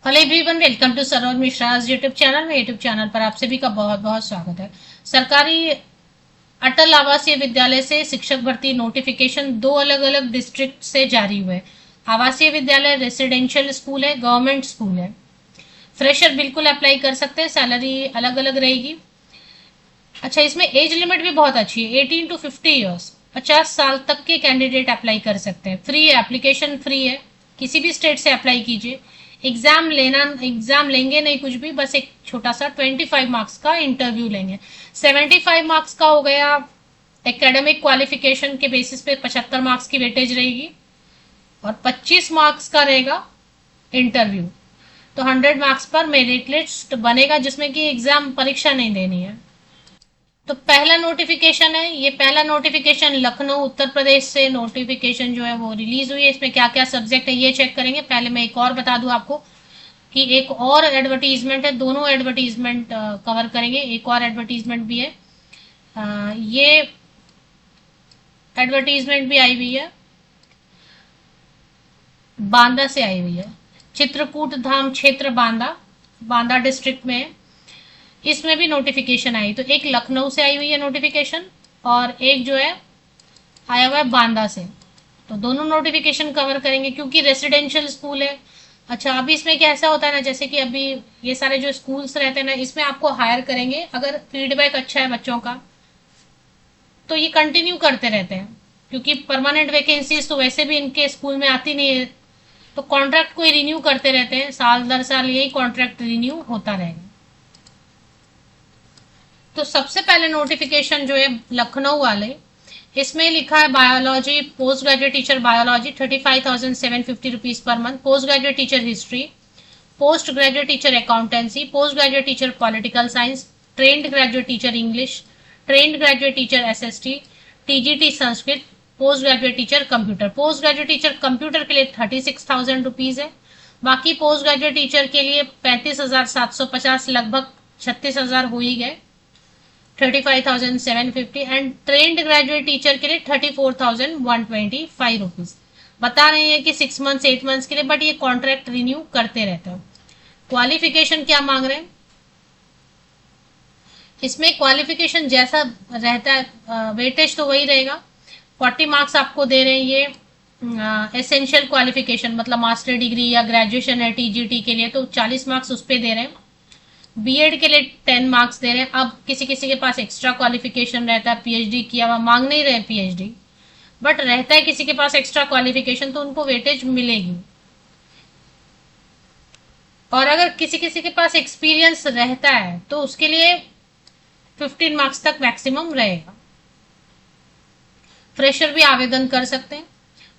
Hello everyone, welcome to Saroj Mishra's YouTube channel में। YouTube channel पर आप सभी का बहुत बहुत स्वागत है। सरकारी अटल आवासीय विद्यालय से शिक्षक भर्ती नोटिफिकेशन दो अलग अलग डिस्ट्रिक्ट से जारी हुए। आवासीय विद्यालय रेसिडेंशियल स्कूल है, गवर्नमेंट स्कूल है। फ्रेशर बिल्कुल अप्लाई कर सकते हैं, सैलरी अलग अलग रहेगी। अच्छा, इसमें एज लिमिट भी बहुत अच्छी है, 18 to 50 ईयर्स। 50 साल तक के कैंडिडेट अप्लाई कर सकते हैं। फ्री है, एप्लीकेशन फ्री है, किसी भी स्टेट से अप्लाई कीजिए। एग्जाम लेंगे नहीं कुछ भी, बस एक छोटा सा 25 मार्क्स का इंटरव्यू लेंगे। 75 मार्क्स का हो गया। एकेडमिक क्वालिफिकेशन के बेसिस पे 75 मार्क्स की वेटेज रहेगी और 25 मार्क्स का रहेगा इंटरव्यू। तो 100 मार्क्स पर मेरिट लिस्ट बनेगा, जिसमें कि एग्जाम परीक्षा नहीं देनी है। तो पहला नोटिफिकेशन है, ये पहला नोटिफिकेशन लखनऊ उत्तर प्रदेश से नोटिफिकेशन जो है वो रिलीज हुई है। इसमें क्या क्या सब्जेक्ट है ये चेक करेंगे। पहले मैं एक और बता दूं आपको कि एक और एडवर्टीजमेंट है, दोनों एडवर्टीजमेंट कवर करेंगे। एक और एडवर्टीजमेंट भी है, ये एडवर्टीजमेंट भी आई हुई है, बांदा से आई हुई है। चित्रकूट धाम क्षेत्र बांदा, बांदा डिस्ट्रिक्ट में है। इसमें भी नोटिफिकेशन आई, तो एक लखनऊ से आई हुई है नोटिफिकेशन और एक जो है आया हुआ है बांदा से। तो दोनों नोटिफिकेशन कवर करेंगे क्योंकि रेसिडेंशियल स्कूल है। अच्छा, अभी इसमें क्या ऐसा होता है ना, जैसे कि अभी ये सारे जो स्कूल्स रहते हैं ना, इसमें आपको हायर करेंगे अगर फीडबैक अच्छा है बच्चों का, तो ये कंटिन्यू करते रहते हैं। क्योंकि परमानेंट वैकेंसीज तो वैसे भी इनके स्कूल में आती नहीं है, तो कॉन्ट्रैक्ट को रिन्यू करते रहते हैं, साल दर साल यही कॉन्ट्रैक्ट रिन्यू होता रहेगा। तो सबसे पहले नोटिफिकेशन जो है लखनऊ वाले, इसमें लिखा है biology, post graduate teacher biology 35,750 rupees per month. Post graduate teacher history, post graduate teacher accountancy, post graduate teacher political science, trained graduate teacher English, trained graduate teacher SST, TGT Sanskrit, post graduate teacher computer. Post graduate teacher computer के लिए 36,000 rupees है। बाकी post graduate teacher के लिए 35,750, लगभग 36,000 हो ही गए, 35,750। And trained graduate teacher के लिए 34,125 रुपीज। बता रहे हैं कि 6 मंथ्स 8 मंथ्स के लिए, बट ये कॉन्ट्रैक्ट रिन्यू करते रहते हैं। क्वालिफिकेशन क्या मांग रहे हैं इसमें? क्वालिफिकेशन जैसा रहता है वेटेज तो वही रहेगा। 40 मार्क्स आपको दे रहे हैं ये एसेंशियल क्वालिफिकेशन, मतलब मास्टर डिग्री या ग्रेजुएशन है टीजीटी के लिए, तो 40 मार्क्स उस पर दे रहे हैं। बीएड के लिए 10 मार्क्स दे रहे हैं। अब किसी किसी के पास एक्स्ट्रा क्वालिफिकेशन रहता है, पीएचडी किया हुआ, मांग नहीं रहे पीएचडी, बट रहता है किसी के पास एक्स्ट्रा क्वालिफिकेशन, तो उनको वेटेज मिलेगी। और अगर किसी किसी के पास एक्सपीरियंस रहता है तो उसके लिए 15 मार्क्स तक मैक्सिमम रहेगा। फ्रेशर भी आवेदन कर सकते हैं।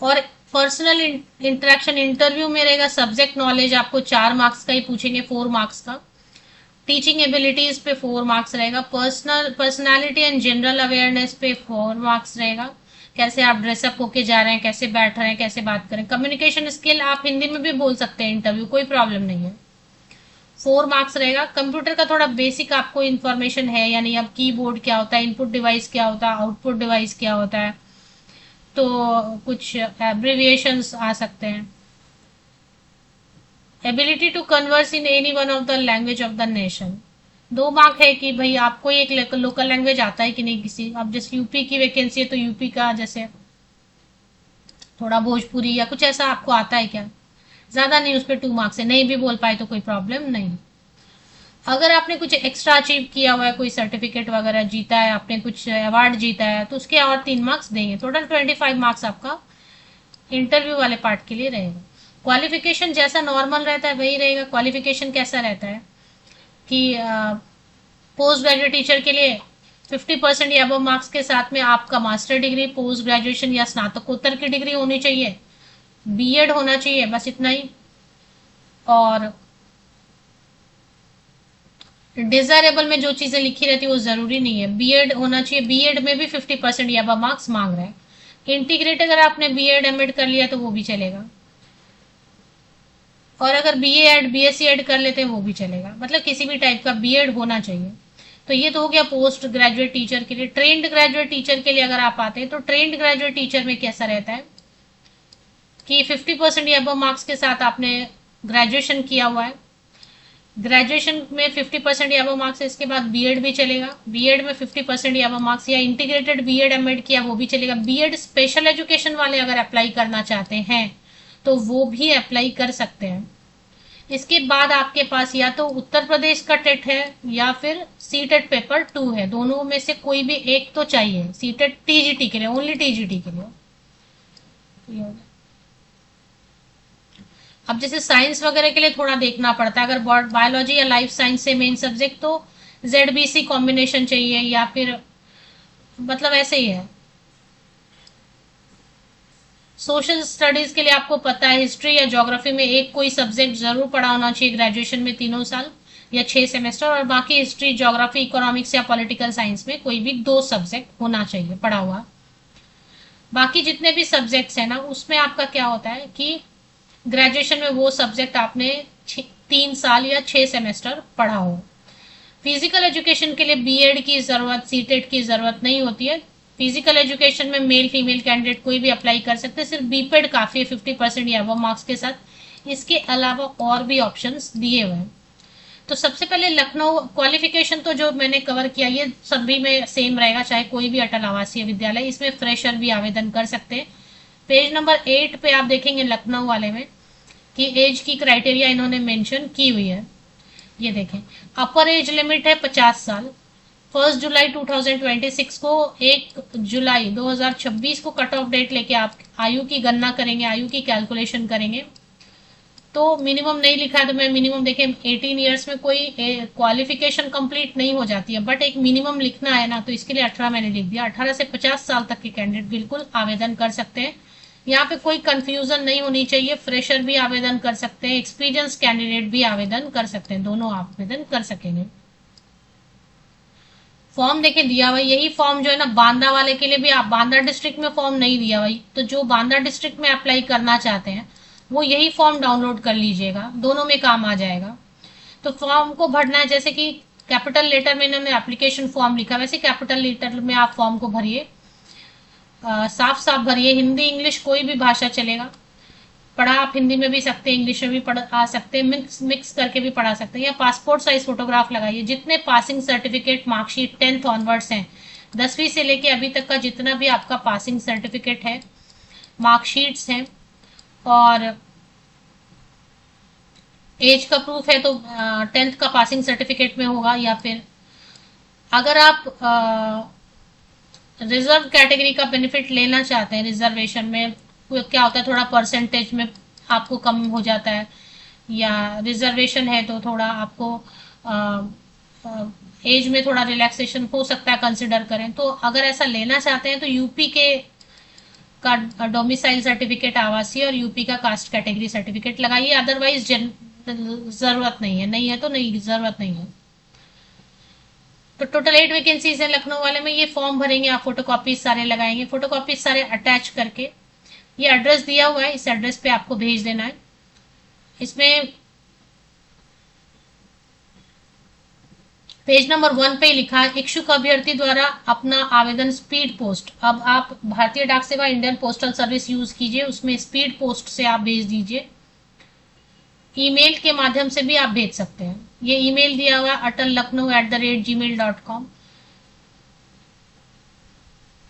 और पर्सनल इंटरेक्शन इंटरव्यू में रहेगा। सब्जेक्ट नॉलेज आपको 4 मार्क्स का ही पूछेंगे, 4 मार्क्स का। टीचिंग एबिलिटीज पे 4 मार्क्स रहेगा। पर्सनालिटी एंड जनरल अवेयरनेस पे 4 मार्क्स रहेगा। कैसे आप ड्रेसअप होके जा रहे हैं, कैसे बैठ रहे हैं, कैसे बात करें। कम्युनिकेशन स्किल आप हिंदी में भी बोल सकते हैं इंटरव्यू, कोई प्रॉब्लम नहीं है। 4 मार्क्स रहेगा। कंप्यूटर का थोड़ा बेसिक आपको इन्फॉर्मेशन है, यानी अब कीबोर्ड क्या होता है, इनपुट डिवाइस क्या होता है, आउटपुट डिवाइस क्या होता है, तो कुछ एब्रिविएशंस आ सकते हैं। Ability to converse in any one of the language of the nation. 2 mark है कि भाई आपको एक लोकल लैंग्वेज आता है कि नहीं किसी। अब जैसे यूपी की वैकेंसी है तो यूपी का जैसे थोड़ा भोजपुरी या कुछ ऐसा आपको आता है क्या, ज्यादा नहीं, उस पर 2 मार्क्स है। नहीं भी बोल पाए तो कोई प्रॉब्लम नहीं। अगर आपने कुछ एक्स्ट्रा अचीव किया हुआ है, कोई सर्टिफिकेट वगैरह जीता है, आपने कुछ अवार्ड जीता है, तो उसके और 3 मार्क्स देंगे। टोटल 25 मार्क्स आपका इंटरव्यू वाले पार्ट के लिए रहेगा। क्वालिफिकेशन जैसा नॉर्मल रहता है वही रहेगा। क्वालिफिकेशन कैसा रहता है कि पोस्ट ग्रेजुएट टीचर के लिए 50% या अबव मार्क्स के साथ में आपका मास्टर डिग्री, पोस्ट ग्रेजुएशन या स्नातकोत्तर की डिग्री होनी चाहिए, बीएड होना चाहिए, बस इतना ही। और डिजायरेबल में जो चीजें लिखी रहती है वो जरूरी नहीं है, बीएड होना चाहिए। बीएड में भी 50% या अबव मार्क्स मांग रहे हैं। इंटीग्रेट अगर आपने बीएड एमएड कर लिया तो वो भी चलेगा, और अगर बीए एड बीएससी एड कर लेते हैं वो भी चलेगा, मतलब किसी भी टाइप का बीएड होना चाहिए। तो ये तो हो गया पोस्ट ग्रेजुएट टीचर के लिए। ट्रेंड ग्रेजुएट टीचर के लिए अगर आप आते हैं तो ट्रेंड ग्रेजुएट टीचर में कैसा रहता है कि 50% या अबव मार्क्स के साथ आपने ग्रेजुएशन किया हुआ है, ग्रेजुएशन में 50% या वो मार्क्स है, इसके बाद बीएड भी चलेगा, बीएड में 50% या वो मार्क्स, या इंटीग्रेटेड बीएड एमएड किया वो भी चलेगा। बीएड स्पेशल एजुकेशन वाले अगर अप्लाई करना चाहते हैं तो वो भी अप्लाई कर सकते हैं। इसके बाद आपके पास या तो उत्तर प्रदेश का टेट है या फिर सीटेट पेपर 2 है, दोनों में से कोई भी एक तो चाहिए। सीटेट टीजीटी के लिए, ओनली टीजीटी के लिए। अब जैसे साइंस वगैरह के लिए थोड़ा देखना पड़ता है, अगर बायोलॉजी या लाइफ साइंस से मेन सब्जेक्ट तो जेडबीसी कॉम्बिनेशन चाहिए, या फिर मतलब ऐसे ही है। सोशल स्टडीज के लिए आपको पता है हिस्ट्री या ज्योग्राफी में एक कोई सब्जेक्ट जरूर पढ़ा होना चाहिए ग्रेजुएशन में 3 साल या 6 सेमेस्टर, और बाकी हिस्ट्री ज्योग्राफी इकोनॉमिक्स या पॉलिटिकल साइंस में कोई भी 2 सब्जेक्ट होना चाहिए पढ़ा हुआ। बाकी जितने भी सब्जेक्ट्स हैं ना, उसमें आपका क्या होता है कि ग्रेजुएशन में वो सब्जेक्ट आपने 3 साल या 6 सेमेस्टर पढ़ा हो। फिजिकल एजुकेशन के लिए बीएड की जरूरत, सीटेट की जरूरत नहीं होती है। फिजिकल एजुकेशन में मेल फीमेल कैंडिडेट कोई भी अप्लाई कर सकते हैं, सिर्फ बीपेड काफी है 50% या वो मार्क्स के साथ। इसके अलावा और भी ऑप्शंस दिए हुए हैं। तो सबसे पहले लखनऊ क्वालिफिकेशन तो जो मैंने कवर किया ये सभी में सेम रहेगा, चाहे कोई भी अटल आवासीय विद्यालय, इसमें फ्रेशर भी आवेदन कर सकते हैं। पेज नंबर 8 पे आप देखेंगे लखनऊ वाले में कि एज की क्राइटेरिया इन्होंने मेंशन की हुई है। ये देखें, अपर एज लिमिट है 50 साल। 1 जुलाई 2026 को 1 जुलाई 2026 को कट ऑफ डेट लेके आप आयु की गणना करेंगे, आयु की कैलकुलेशन करेंगे। तो मिनिमम नहीं लिखा है तो मैं मिनिमम देखें 18 ईयर्स में कोई क्वालिफिकेशन कंप्लीट नहीं हो जाती है, बट एक मिनिमम लिखना है ना, तो इसके लिए 18 मैंने लिख दिया। 18 से 50 साल तक के कैंडिडेट बिल्कुल आवेदन कर सकते हैं। यहाँ पे कोई कंफ्यूजन नहीं होनी चाहिए, फ्रेशर भी आवेदन कर सकते हैं, एक्सपीरियंस कैंडिडेट भी आवेदन कर सकते हैं, दोनों आवेदन कर सकेंगे। फॉर्म देखे दिया हुआ, यही फॉर्म जो है ना बांदा वाले के लिए भी, आप बांदा डिस्ट्रिक्ट में फॉर्म नहीं दिया हुआ, तो जो बांदा डिस्ट्रिक्ट में अप्लाई करना चाहते हैं वो यही फॉर्म डाउनलोड कर लीजिएगा, दोनों में काम आ जाएगा। तो फॉर्म को भरना है, जैसे कि कैपिटल लेटर में इन्होंने एप्लीकेशन फॉर्म लिखा, वैसे कैपिटल लेटर में आप फॉर्म को भरिए, साफ साफ भरिए। हिंदी इंग्लिश कोई भी भाषा चलेगा, पढ़ा आप हिंदी में भी सकते हैं, इंग्लिश में भी पढ़ा सकते हैं, मिक्स करके भी पढ़ा सकते हैं। या पासपोर्ट साइज फोटोग्राफ लगाइए। जितने passing certificate, marksheet 10th onwards हैं, 10वीं से लेके अभी तक का जितना भी आपका पासिंग सर्टिफिकेट है, मार्कशीट्स हैं, और एज का प्रूफ है तो 10th का पासिंग सर्टिफिकेट में होगा। या फिर अगर आप रिजर्व कैटेगरी का बेनिफिट लेना चाहते हैं, रिजर्वेशन में क्या होता है थोड़ा परसेंटेज में आपको कम हो जाता है, या रिजर्वेशन है तो थोड़ा आपको एज में थोड़ा रिलैक्सेशन हो सकता है, कंसिडर करें। तो अगर ऐसा लेना चाहते हैं तो यूपी के का डोमिसाइल सर्टिफिकेट आवासीय और यूपी का कास्ट कैटेगरी सर्टिफिकेट लगाइए, अदरवाइज जरूरत नहीं है, नहीं है तो नहीं, जरूरत नहीं है। तो टोटल 8 वैकेंसीज है लखनऊ वाले में। ये फॉर्म भरेंगे आप, फोटोकॉपीज सारे लगाएंगे, फोटोकॉपीज सारे अटैच करके, ये एड्रेस दिया हुआ है, इस एड्रेस पे आपको भेज देना है। इसमें पेज नंबर 1 पे लिखा है इच्छुक अभ्यर्थी द्वारा अपना आवेदन स्पीड पोस्ट। अब आप भारतीय डाक सेवा इंडियन पोस्टल सर्विस यूज कीजिए, उसमें स्पीड पोस्ट से आप भेज दीजिए। ईमेल के माध्यम से भी आप भेज सकते हैं। ये ईमेल दिया हुआ atal-lucknow@gmail.com,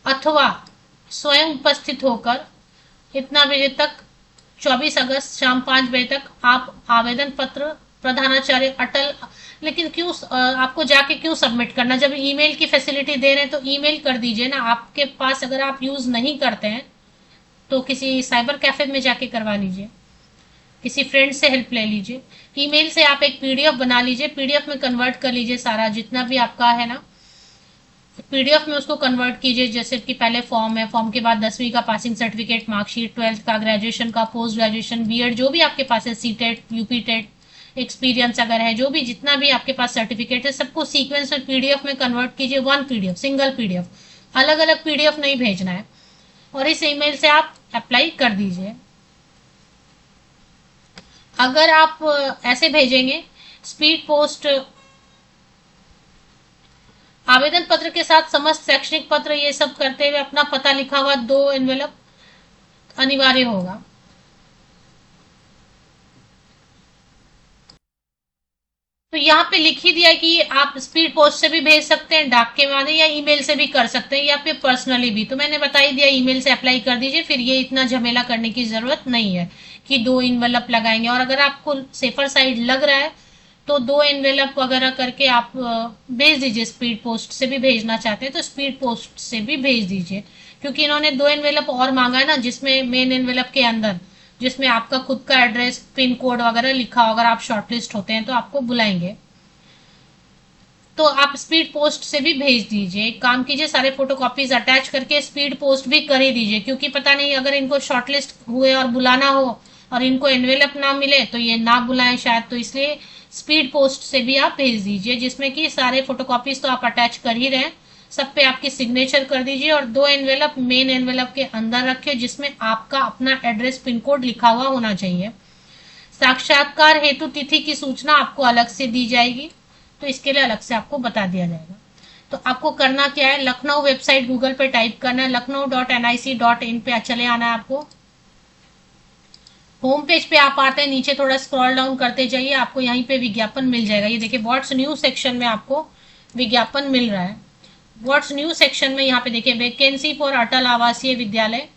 अथवा स्वयं उपस्थित होकर इतना बजे तक 24 अगस्त शाम 5 बजे तक आप आवेदन पत्र प्रधानाचार्य अटल, लेकिन क्यों आपको जाके क्यों सबमिट करना, जब ईमेल की फैसिलिटी दे रहे हैं तो ईमेल कर दीजिए ना। आपके पास अगर आप यूज नहीं करते हैं तो किसी साइबर कैफे में जाके करवा लीजिए, किसी फ्रेंड से हेल्प ले लीजिए। ईमेल से आप एक पीडीएफ बना लीजिए, पीडीएफ में कन्वर्ट कर लीजिए सारा जितना भी आपका है ना, पीडीएफ में उसको कन्वर्ट कीजिए। जैसे कि पहले फॉर्म है, फॉर्म के बाद 10वीं का पासिंग सर्टिफिकेट, मार्कशीट, 12th का, ग्रेजुएशन का, पोस्ट ग्रेजुएशन, बीएड जो भी आपके पास है, सीटेट, यूपी टेट, एक्सपीरियंस अगर है, जो भी जितना भी आपके पास सर्टिफिकेट है, सबको सीक्वेंस में पीडीएफ में कन्वर्ट कीजिए। 1 पीडीएफ, सिंगल पीडीएफ, अलग अलग पीडीएफ नहीं भेजना है, और इस ईमेल से आप अप्लाई कर दीजिए। अगर आप ऐसे भेजेंगे स्पीड पोस्ट, आवेदन पत्र के साथ समस्त शैक्षणिक पत्र ये सब करते हुए अपना पता लिखा हुआ 2 एनवेलप अनिवार्य होगा। यहाँ पे लिख ही दिया है कि आप स्पीड पोस्ट से भी भेज सकते हैं, डाक के माध्यम या ईमेल से भी कर सकते हैं, या फिर पर्सनली भी। तो मैंने बता ही दिया ईमेल से अप्लाई कर दीजिए, फिर ये इतना झमेला करने की जरूरत नहीं है कि 2 इनवेलप लगाएंगे। और अगर आपको सेफर साइड लग रहा है तो 2 एनवेलप वगैरह करके आप भेज दीजिए। स्पीड पोस्ट से भी भेजना चाहते हैं तो स्पीड पोस्ट से भी भेज दीजिए, क्योंकि इन्होंने 2 एनवेलप और मांगा है ना, जिसमें मेन एनवेलप के अंदर जिसमें आपका खुद का एड्रेस, पिन कोड वगैरह लिखा हो। अगर आप शॉर्टलिस्ट होते हैं तो आपको बुलाएंगे, तो आप स्पीड पोस्ट से भी भेज दीजिए। एक काम कीजिए, सारे फोटोकॉपीज अटैच करके स्पीड पोस्ट भी कर ही दीजिए, क्योंकि पता नहीं अगर इनको शॉर्टलिस्ट हुए और बुलाना हो और इनको एनवेलप ना मिले तो ये ना बुलाएं शायद, तो इसलिए स्पीड पोस्ट से भी आप भेज दीजिए, जिसमें कि सारे फोटोकॉपीज तो आप अटैच कर ही रहे हैं, सब पे आपकी सिग्नेचर कर दीजिए और 2 एनवेलप मेन एनवेलप के अंदर रखिए, जिसमें आपका अपना एड्रेस, पिन कोड लिखा हुआ होना चाहिए। साक्षात्कार हेतु तिथि की सूचना आपको अलग से दी जाएगी, तो इसके लिए अलग से आपको बता दिया जाएगा। तो आपको करना क्या है, लखनऊ वेबसाइट गूगल पे टाइप करना है, लखनऊ.nic.in पे चले आना है आपको। होम पेज पे आप आते हैं, नीचे थोड़ा स्क्रॉल डाउन करते जाइए, आपको यहीं पे विज्ञापन मिल जाएगा। ये देखिए व्हाट्स न्यू सेक्शन में आपको विज्ञापन मिल रहा है। व्हाट्स न्यू सेक्शन में यहाँ पे देखिए वैकेंसी फॉर अटल आवासीय विद्यालय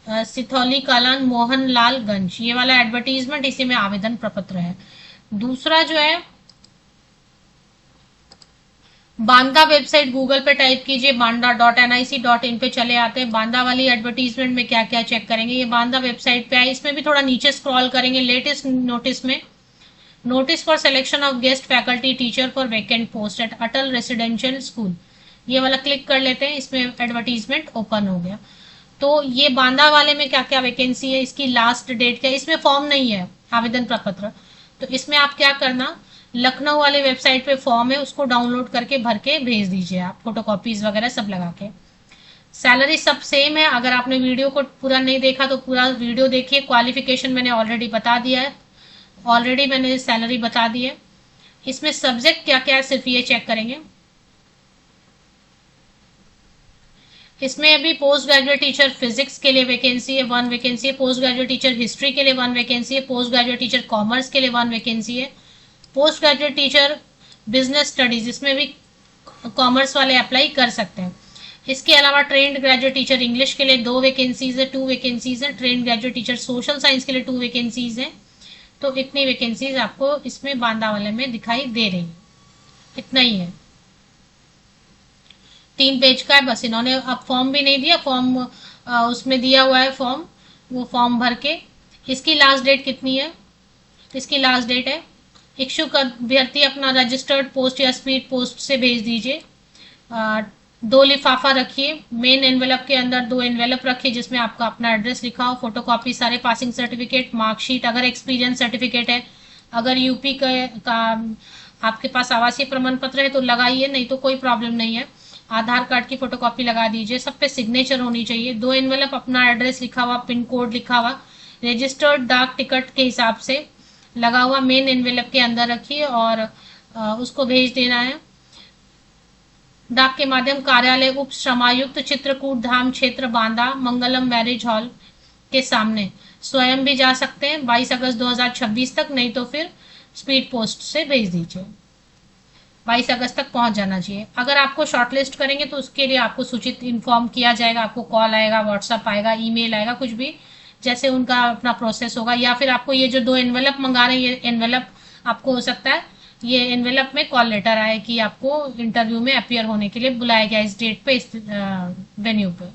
सिथौली कलान मोहनलालगंज, ये वाला एडवर्टीजमेंट, इसी में आवेदन प्रपत्र है। दूसरा जो है बांदा वेबसाइट गूगल पे टाइप कीजिए, banda.nic.in पे चले आते हैं। बांदा वाली एडवर्टीजमेंट में क्या क्या चेक करेंगे, ये बांदा वेबसाइट पे है, इसमें भी थोड़ा नीचे स्क्रॉल करेंगे। लेटेस्ट नोटिस में notice for selection of guest faculty teacher for vacant post at Atal residential school, ये वाला क्लिक कर लेते हैं, इसमें एडवर्टीजमेंट ओपन हो गया। तो ये बांदा वाले में क्या क्या वैकेंसी है, इसकी लास्ट डेट क्या है, इसमें फॉर्म नहीं है आवेदन प्रपत्र, तो इसमें आप क्या करना, लखनऊ वाले वेबसाइट पे फॉर्म है, उसको डाउनलोड करके भर के भेज दीजिए आप, फोटोकॉपीज वगैरह सब लगा के। सैलरी सब सेम है, अगर आपने वीडियो को पूरा नहीं देखा तो पूरा वीडियो देखिए। क्वालिफिकेशन मैंने ऑलरेडी बता दिया है, ऑलरेडी मैंने सैलरी बता दी है। इसमें सब्जेक्ट क्या क्या है सिर्फ ये चेक करेंगे। इसमें अभी पोस्ट ग्रेजुएट टीचर फिजिक्स के लिए वैकेंसी है, 1 वैकेंसी है। पोस्ट ग्रेजुएट टीचर हिस्ट्री के लिए 1 वैकेंसी है। पोस्ट ग्रेजुएट टीचर कॉमर्स के लिए 1 वैकेंसी है। Post graduate teacher business studies, इसमें भी कॉमर्स वाले अप्लाई कर सकते हैं। इसके अलावा ट्रेंड ग्रेजुएट टीचर इंग्लिश के लिए 2 वैकेंसीज है, 2 वैकेंसीज है। Trained graduate teacher social science के लिए 2 वैकेंसीज है। तो इतनी वैकेंसीज आपको इसमें बांदा वाले में दिखाई दे रही है, इतना ही है। 3 पेज का है बस, इन्होंने अब फॉर्म भी नहीं दिया, फॉर्म उसमें दिया हुआ है फॉर्म, वो फॉर्म भर के। इसकी लास्ट डेट कितनी है, इसकी लास्ट डेट है, इच्छुक अभ्यर्थी अपना रजिस्टर्ड पोस्ट या स्पीड पोस्ट से भेज दीजिए। 2 लिफाफा रखिए, मेन एनवेलप के अंदर 2 एनवेलप रखिए, जिसमें आपका अपना एड्रेस लिखा हो। फोटोकॉपी सारे पासिंग सर्टिफिकेट, मार्कशीट, अगर एक्सपीरियंस सर्टिफिकेट है, अगर यूपी का आपके पास आवासीय प्रमाण पत्र है तो लगाइए, नहीं तो कोई प्रॉब्लम नहीं है। आधार कार्ड की फोटोकॉपी लगा दीजिए, सब पे सिग्नेचर होनी चाहिए। 2 एनवेलप, अपना एड्रेस लिखा हुआ, पिन कोड लिखा हुआ, रजिस्टर्ड डाक टिकट के हिसाब से लगा हुआ मेन एनवेलप के अंदर रखिए और उसको भेज देना है। डाक के माध्यम कार्यालय उप श्रमायुक्त चित्रकूट धाम क्षेत्र बांदा मंगलम मैरिज हॉल के सामने, स्वयं भी जा सकते हैं 22 अगस्त 2026 तक, नहीं तो फिर स्पीड पोस्ट से भेज दीजिए। 22 अगस्त तक पहुंच जाना चाहिए। अगर आपको शॉर्टलिस्ट करेंगे तो उसके लिए आपको सूचित इन्फॉर्म किया जाएगा, आपको कॉल आएगा, व्हाट्सअप आएगा, ईमेल आएगा, कुछ भी जैसे उनका अपना प्रोसेस होगा। या फिर आपको ये जो 2 एनवेलप मंगा रहे हैं, ये एनवेलप आपको हो सकता है ये एनवेलप में कॉल लेटर आए कि आपको इंटरव्यू में अपीयर होने के लिए बुलाया गया इस डेट पे, इस वेन्यू पे।